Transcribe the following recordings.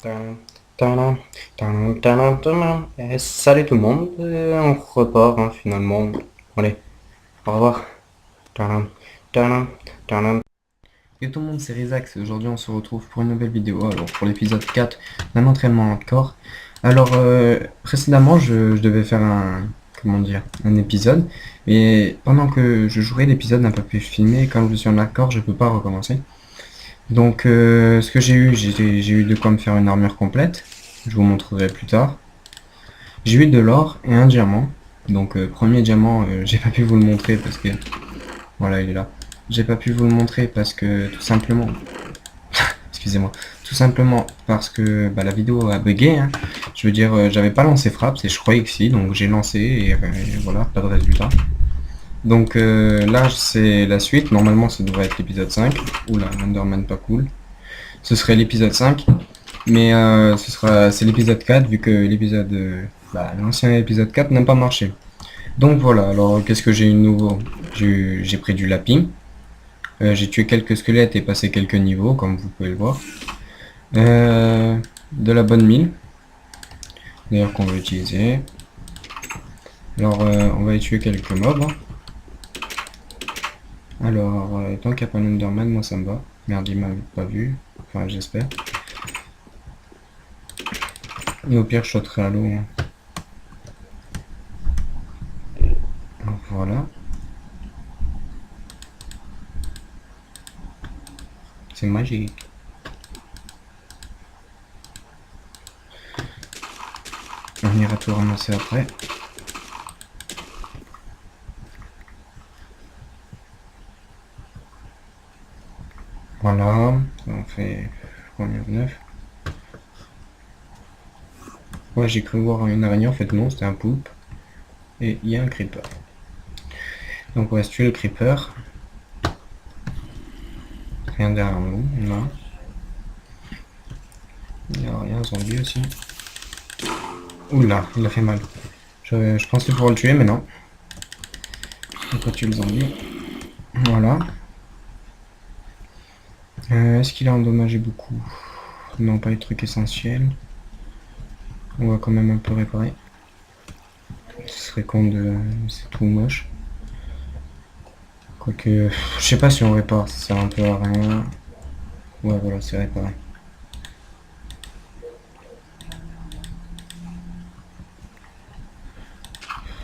Tadam, tadam, tadam, tadam, tadam. Salut tout le monde, on repart hein, finalement. Allez, au revoir. Tadam, tadam, tadam. Et tout le monde, c'est Rizax et aujourd'hui on se retrouve pour une nouvelle vidéo. Alors pour l'épisode 4 d'un entraînement hardcore. Alors précédemment je devais faire comment dire, un épisode. Mais pendant que je jouerai l'épisode n'a pas pu filmer. Comme je suis en hardcore, je peux pas recommencer. Donc ce que j'ai eu de quoi me faire une armure complète. Je vous montrerai plus tard. J'ai eu de l'or et un diamant. Donc premier diamant, j'ai pas pu vous le montrer parce que... Voilà, il est là. J'ai pas pu vous le montrer parce que tout simplement... Excusez-moi. Tout simplement parce que la vidéo a bugué. Hein. Je veux dire, j'avais pas lancé frappe, et je croyais que si, donc j'ai lancé et voilà, pas de résultat. Donc là, c'est la suite. Normalement, ça devrait être l'épisode 5. Oula, Enderman pas cool. Ce serait l'épisode 5. Mais c'est l'épisode 4 vu que l'épisode... l'ancien épisode 4 n'a pas marché. Donc voilà, alors qu'est-ce que j'ai eu de nouveau? J'ai pris du lapis. J'ai tué quelques squelettes et passé quelques niveaux, comme vous pouvez le voir. De la bonne mine. D'ailleurs qu'on va utiliser. Alors on va y tuer quelques mobs. Hein. Alors, tant qu'il n'y a pas l'Enderman, moi ça me va. Merde, il m'a pas vu. Enfin, j'espère. Et au pire, je sauterai à l'eau. Hein. Donc, voilà. C'est magique. On ira tout ramasser après. Voilà. On fait combien? 9. Ouais, j'ai cru voir une araignée, en fait non, c'était un poulpe. Et il y a un creeper. Donc on va se tuer le creeper. Rien derrière nous, non. Il n'y a rien, zombie aussi. Oula, il a fait mal. Je pensais pouvoir le tuer, mais non. On peut tuer le zombie. Voilà. Est-ce qu'il a endommagé beaucoup? Non, pas les trucs essentiels. On va quand même un peu réparer. Ce serait con de... C'est tout moche. Quoique... Je sais pas si on répare, ça sert un peu à rien. Ouais, voilà, c'est réparé.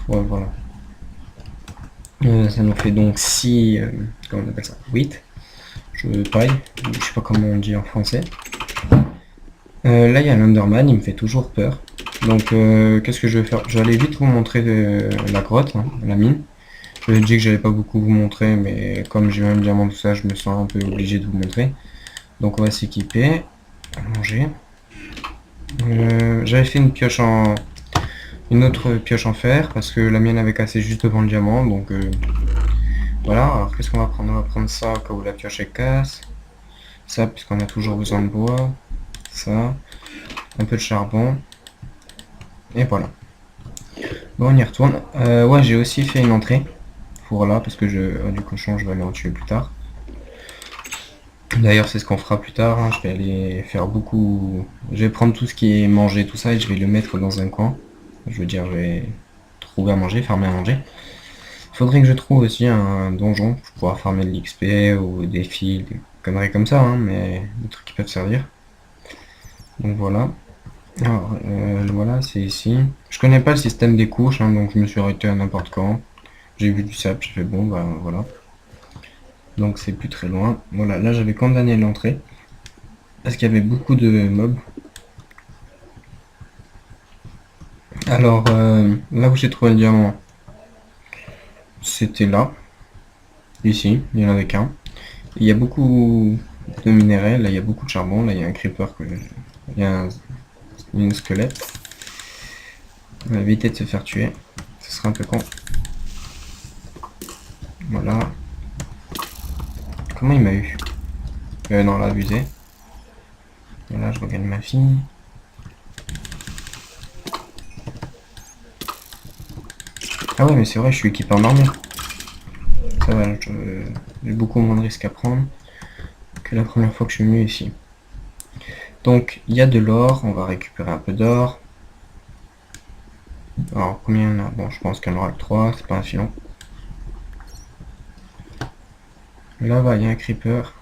Ouais, voilà. Ça nous fait donc 6... comment on appelle ça? 8. Pareil, je sais pas comment on dit en français. Là, il y a l'Enderman, il me fait toujours peur. Donc, qu'est-ce que je vais faire? Je vais aller vite vous montrer la grotte, hein, la mine. Je vous ai dit que j'allais pas beaucoup vous montrer, mais comme j'ai eu un diamant tout ça, je me sens un peu obligé de vous montrer. Donc, on va s'équiper, manger. J'avais fait une autre pioche en fer parce que la mienne avait cassé juste devant le diamant. Donc, voilà. Alors, qu'est-ce qu'on va prendre? On va prendre ça au cas où la pioche elle casse. Ça, puisqu'on a toujours besoin de bois. Ça, un peu de charbon. Et voilà. Bon, on y retourne. Ouais, j'ai aussi fait une entrée. Pour là, parce que du cochon, je vais aller en tuer plus tard. D'ailleurs, c'est ce qu'on fera plus tard. Hein. Je vais aller faire beaucoup... Je vais prendre tout ce qui est mangé, tout ça, et je vais le mettre dans un coin. Je veux dire, je vais trouver à manger, farmer à manger. Il faudrait que je trouve aussi un donjon pour pouvoir farmer de l'XP ou des fils, des conneries comme ça, hein, mais des trucs qui peuvent servir. Donc voilà. Alors, voilà, c'est ici. Je connais pas le système des couches, hein, donc je me suis arrêté à n'importe quand. J'ai vu du sable, j'ai fait bon, bah voilà. Donc c'est plus très loin. Voilà, là j'avais condamné l'entrée. Parce qu'il y avait beaucoup de mobs. Alors, là où j'ai trouvé le diamant, c'était là. Ici, il y en avait qu'un. Il y a beaucoup de minerais, là il y a beaucoup de charbon, là il y a un creeper, il y a une squelette. On va éviter de se faire tuer, ce serait un peu con. Voilà. Comment il m'a eu? Non, là, abusé. Et là, je regagne ma fille. Ah ouais, mais c'est vrai, je suis équipé en armure. Ça va, j'ai beaucoup moins de risques à prendre que la première fois que je suis venu ici. Donc il y a de l'or, on va récupérer un peu d'or. Alors combien il y en a? Bon, je pense qu'il y en aura que 3, c'est pas un filon. Là-bas, il y a un creeper.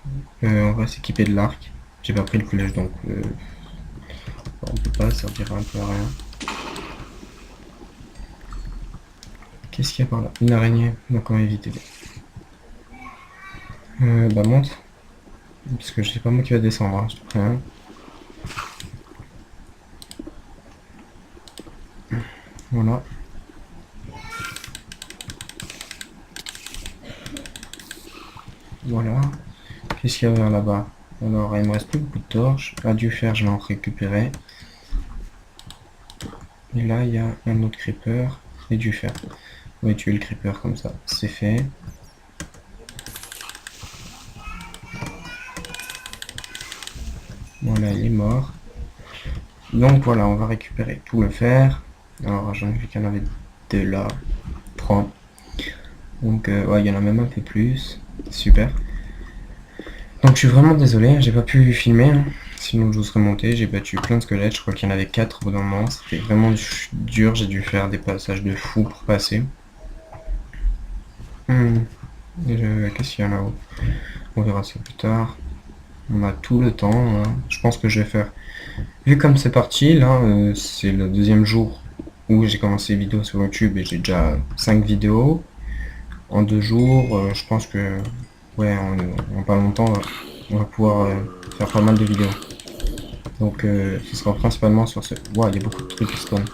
On va s'équiper de l'arc. J'ai pas pris le flèche, donc on peut pas, ça servira un peu à rien. Qu'est-ce qu'il y a par là? Une araignée, donc on va éviter. Bah monte. Parce que je sais pas moi qui va descendre, hein, je te préviens. Voilà. Voilà. Qu'est-ce qu'il y a vers là-bas? Alors, il me reste plus beaucoup de torches. Ah, du fer, je vais en récupérer. Et là, il y a un autre creeper et du fer. On va tuer le creeper comme ça. C'est fait. Voilà, il est mort. Donc voilà, on va récupérer tout le fer. Alors, j'en ai vu qu'il y en avait 2 là. 3. Donc, ouais, il y en a même un peu plus. Super. Donc, je suis vraiment désolé, j'ai pas pu filmer. Hein. Sinon, je vous serais monté. J'ai battu plein de squelettes. Je crois qu'il y en avait 4 au bout d'un moment. C'était vraiment dur. J'ai dû faire des passages de fou pour passer. Qu'est-ce qu'il y a là-haut? On verra ça plus tard. On a tout le temps. Hein. Je pense que je vais faire. Vu comme c'est parti, là, c'est le deuxième jour où j'ai commencé les vidéos sur YouTube et j'ai déjà 5 vidéos. En 2 jours, je pense que, ouais, en pas longtemps, on va pouvoir faire pas mal de vidéos. Donc, ce sera principalement sur ce... Ouah, il y a beaucoup de trucs qui spawnent.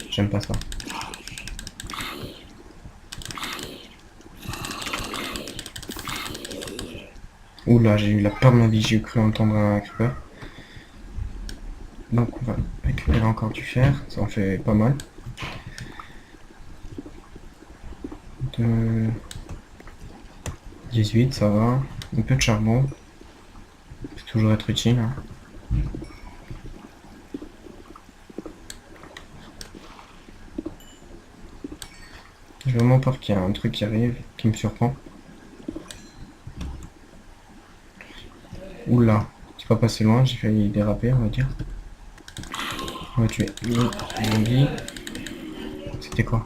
J'aime pas ça. Oula, j'ai eu la peur de ma vie, j'ai cru entendre un creeper. Donc, on va récupérer encore du fer, ça en fait pas mal. De... 18, ça va. Un peu de charbon. Peut toujours être utile. Hein. J'ai vraiment peur qu'il y ait un truc qui arrive, qui me surprend. Oula, c'est pas passé loin, j'ai failli déraper, on va dire. On va tuer le zombie. C'était quoi?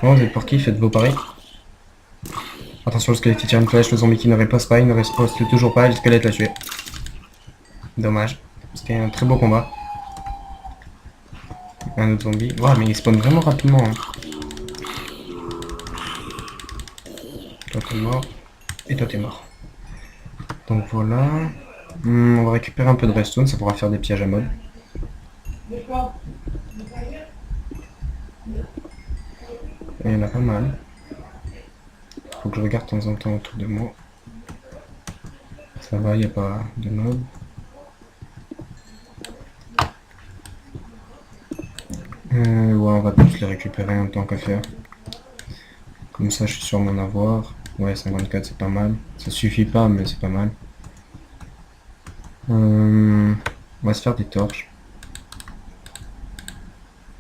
Bon, vous êtes pour qui? Faites vos paris. Attention, le squelette qui tire une flèche, le zombie qui ne riposte pas, il ne riposte toujours pas, et le squelette l'a tué. Dommage. C'était un très beau combat. Un autre zombie. Waouh, mais il spawn vraiment rapidement. Hein. Toi t'es mort. Et toi t'es mort. Donc voilà. On va récupérer un peu de redstone, ça pourra faire des pièges à mode. Et il y en a pas mal. Faut que je regarde de temps en temps autour de moi. Ça va, il n'y a pas de mobs. Ouais, on va tous les récupérer en tant qu'à faire. Comme ça, je suis sûr d'en avoir. Ouais, 54, c'est pas mal. Ça suffit pas, mais c'est pas mal. On va se faire des torches.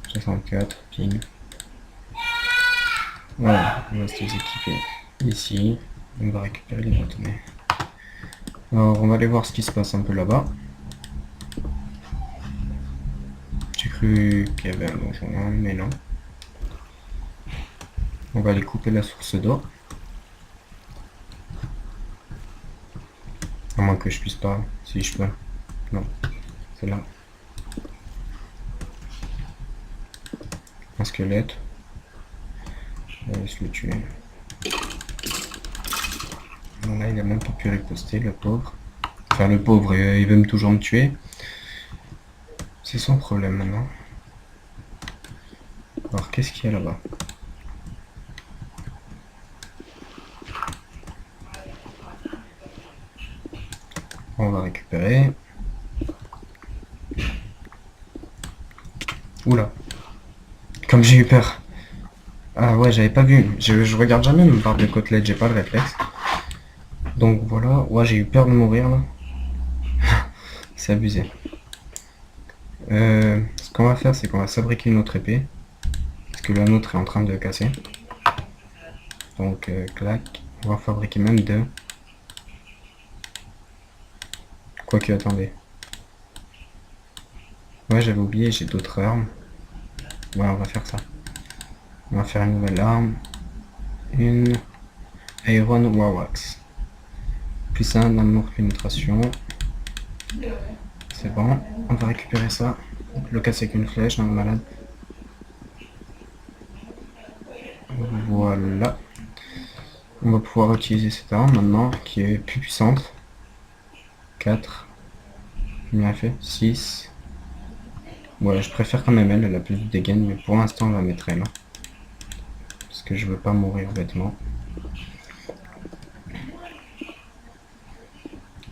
64, pile. Voilà, on va se les équiper ici. On va récupérer les bâtonnets. Alors, on va aller voir ce qui se passe un peu là-bas. J'ai cru qu'il y avait un donjon, mais non. On va aller couper la source d'eau. À moins que je puisse pas, si je peux. Non, c'est là. Un squelette. Je vais se le tuer. Bon, là, il a même pas pu riposter, le pauvre. Enfin, le pauvre, il veut toujours me tuer. C'est son problème maintenant. Alors, qu'est-ce qu'il y a là-bas? On va récupérer. Oula. Comme j'ai eu peur. Ah ouais, j'avais pas vu. Je regarde jamais mes barres de côtelettes, j'ai pas le réflexe. Donc voilà. Ouais, j'ai eu peur de mourir là. C'est abusé. Ce qu'on va faire, c'est qu'on va fabriquer une autre épée. Parce que la nôtre est en train de casser. Donc clac, on va fabriquer même deux. Quoique, attendez. Ouais, j'avais oublié, j'ai d'autres armes. Ouais, on va faire ça. On va faire une nouvelle arme. Une Iron Warwax. Plus un amour pénétration. C'est bon. On va récupérer ça. Le casser avec une flèche, un malade. Voilà. On va pouvoir utiliser cette arme maintenant, qui est plus puissante. 4. Combien elle fait 6. Ouais, je préfère quand même elle, elle a plus de dégâts, mais pour l'instant, on va mettre elle. Parce que je veux pas mourir bêtement.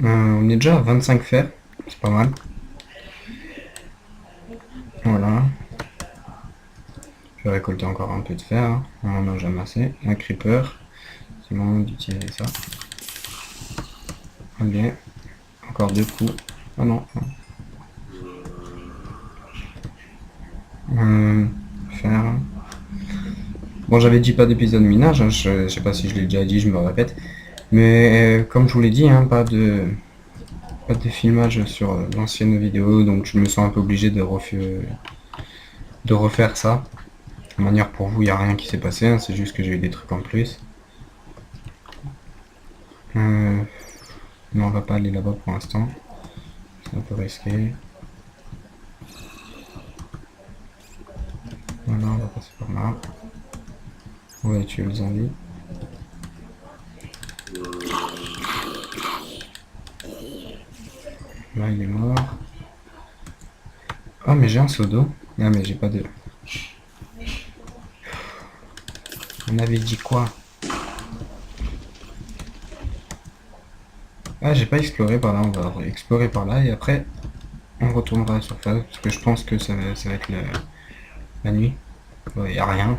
On est déjà à 25 fers, c'est pas mal. Voilà. Je vais récolter encore un peu de fer, hein. On en a jamais assez. Un creeper. C'est le moment d'utiliser ça. Ah bien. Encore 2 coups. Ah non. Fer. Bon, j'avais dit pas d'épisode minage, hein. Je sais pas si je l'ai déjà dit, je me répète. Mais comme je vous l'ai dit, hein, pas de filmage sur l'ancienne vidéo, donc je me sens un peu obligé de refaire ça. De manière, pour vous, il n'y a rien qui s'est passé, hein, c'est juste que j'ai eu des trucs en plus. Mais on va pas aller là-bas pour l'instant. C'est un peu risqué. Voilà, on va passer par là. On va tuer les zombies. Là, il est mort. Ah, mais j'ai un seau d'eau. Ah, mais j'ai pas de... On avait dit quoi? Ah, j'ai pas exploré par là, on va explorer par là et après on retournera à la surface parce que je pense que ça va être la nuit. Il n'y a rien.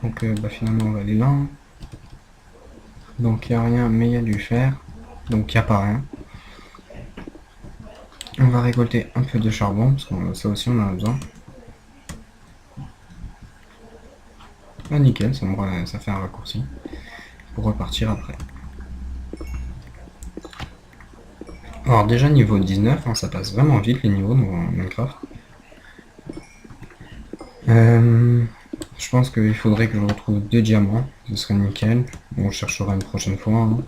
Donc bah, finalement on va aller là. Donc il n'y a rien mais il y a du fer. Donc il n'y a pas rien. On va récolter un peu de charbon parce que ça aussi on en a besoin. Ah nickel, ça fait un raccourci pour repartir après. Alors déjà niveau 19, hein, ça passe vraiment vite les niveaux dans Minecraft. Je pense qu'il faudrait que je retrouve 2 diamants, ce serait nickel. On cherchera une prochaine fois. Hein.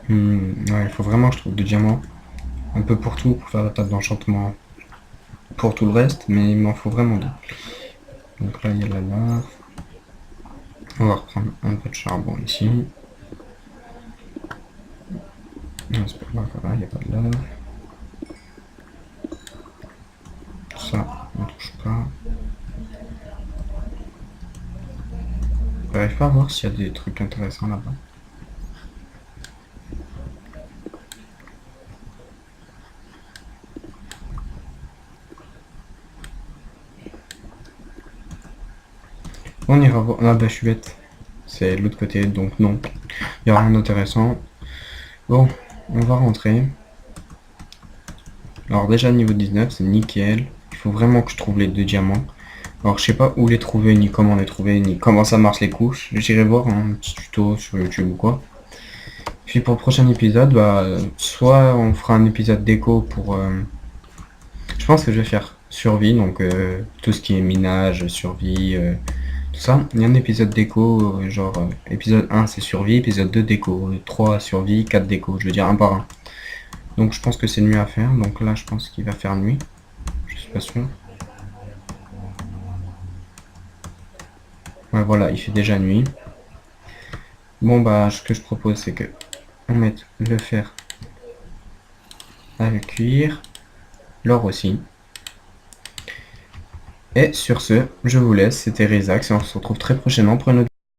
Ouais, il faut vraiment que je trouve 2 diamants. Un peu pour tout, pour faire la table d'enchantement. Pour tout le reste, mais il m'en faut vraiment 2. Donc là il y a la lave. On va reprendre un peu de charbon ici. Non, c'est pas grave, il n'y a pas de lave. Ça, on touche pas. J'arrive pas à voir s'il y a des trucs intéressants là-bas. On ira voir. Ah bah je suis bête. C'est de l'autre côté, donc non. Il n'y a rien d'intéressant. Bon, on va rentrer. Alors déjà niveau 19, c'est nickel. Il faut vraiment que je trouve les 2 diamants. Alors je sais pas où les trouver, ni comment les trouver, ni comment ça marche les couches. J'irai voir un petit tuto sur YouTube ou quoi. Puis pour le prochain épisode, bah soit on fera un épisode déco pour... je pense que je vais faire survie, donc tout ce qui est minage, survie, tout ça. Il y a un épisode déco, genre épisode 1 c'est survie, épisode 2 déco, 3 survie, 4 déco, je veux dire un par un. Donc je pense que c'est nuit à faire, donc là je pense qu'il va faire nuit. Je suis pas sûr. Ouais voilà, il fait déjà nuit. Bon bah ce que je propose c'est que on mette le fer à le cuire, l'or aussi. Et sur ce, je vous laisse, c'était Rizax et on se retrouve très prochainement pour une autre vidéo.